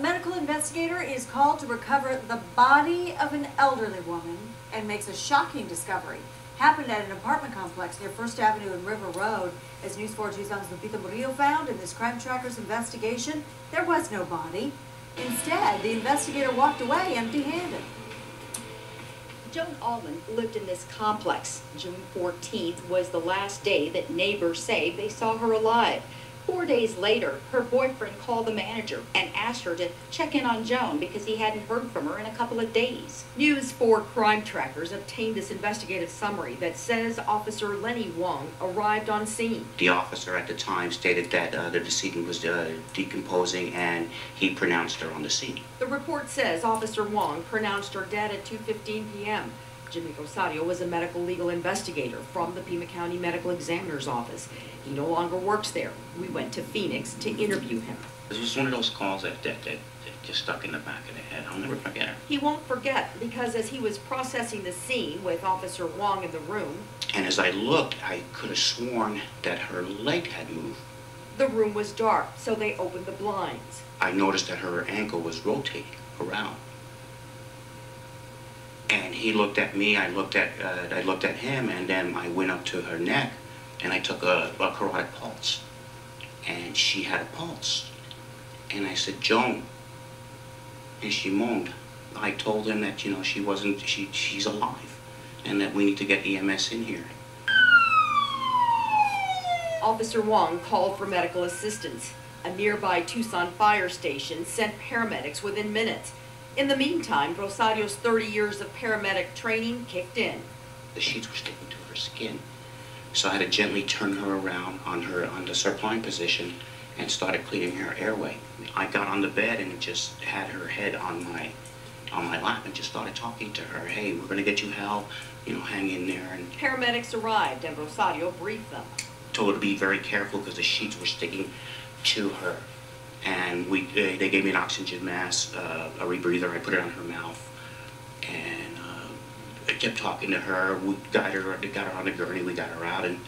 medical investigator is called to recover the body of an elderly woman and makes a shocking discovery. Happened at an apartment complex near First Avenue and River Road. As News 4 Tucson's Lupita Murillo found in this crime tracker's investigation, there was no body. Instead, the investigator walked away empty-handed. Joan Allman lived in this complex. June 14th was the last day that neighbors say they saw her alive. 4 days later, her boyfriend called the manager and asked her to check in on Joan because he hadn't heard from her in a couple of days. News 4 crime trackers obtained this investigative summary that says Officer Lenny Wong arrived on scene. The officer at the time stated that the decedent was decomposing and he pronounced her on the scene. The report says Officer Wong pronounced her dead at 2:15 p.m. Jimmy Rosario was a medical legal investigator from the Pima County Medical Examiner's Office. He no longer works there. We went to Phoenix to interview him. It was one of those calls that just stuck in the back of the head. I'll never forget her. He won't forget because as he was processing the scene with Officer Wong in the room, and as I looked, I could have sworn that her leg had moved. The room was dark, so they opened the blinds. I noticed that her ankle was rotating around. And he looked at me, I looked at him, and then I went up to her neck and I took a carotid pulse. And she had a pulse. And I said, "Joan." And she moaned. I told him that, you know, she's alive and that we need to get EMS in here. Officer Wong called for medical assistance. A nearby Tucson fire station sent paramedics within minutes. In the meantime, Rosario's 30 years of paramedic training kicked in. The sheets were sticking to her skin, so I had to gently turn her around on the supine position and started cleaning her airway. I got on the bed and just had her head on my lap and just started talking to her. "Hey, we're gonna get you help, you know, hang in there." And paramedics arrived and Rosario briefed them. Told her to be very careful because the sheets were sticking to her. And they gave me an oxygen mask, a rebreather. I put it on her mouth, and I kept talking to her. We got her on the gurney. We got her out, and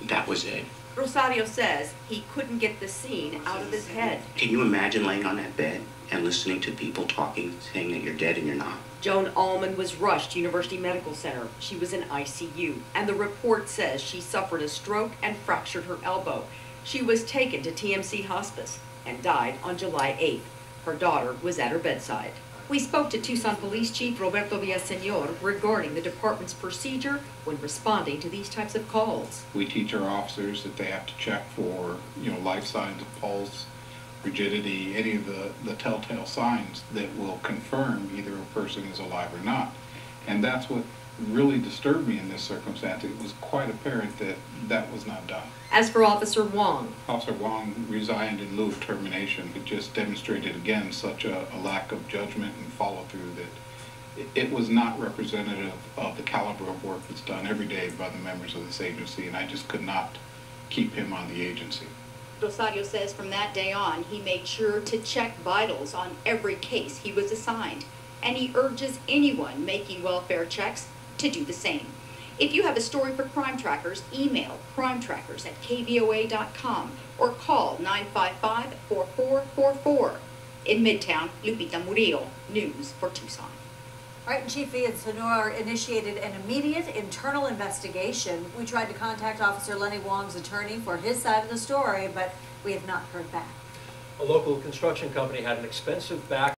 that was it. Rosario says he couldn't get the scene out of his head. Can you imagine laying on that bed and listening to people talking, saying that you're dead and you're not? Joan Allman was rushed to University Medical Center. She was in ICU, and the report says she suffered a stroke and fractured her elbow. She was taken to TMC Hospice and died on July 8th. Her daughter was at her bedside. We spoke to Tucson Police Chief Roberto Villaseñor regarding the department's procedure when responding to these types of calls. We teach our officers that they have to check for, you know, life signs of pulse, rigidity, any of the telltale signs that will confirm either a person is alive or not. And that's what really disturbed me in this circumstance. It was quite apparent that that was not done. As for Officer Wong, Officer Wong resigned in lieu of termination. It just demonstrated again such a lack of judgment and follow-through that it was not representative of the caliber of work that's done every day by the members of this agency, and I just could not keep him on the agency. Rosario says from that day on, he made sure to check vitals on every case he was assigned, and he urges anyone making welfare checks to do the same. If you have a story for Crime Trackers, email crimetrackers@kvoa.com or call 955-4444. In Midtown, Lupita Murillo, News for Tucson. All right, Chief Villaseñor initiated an immediate internal investigation. We tried to contact Officer Lenny Wong's attorney for his side of the story, but we have not heard back. A local construction company had an expensive back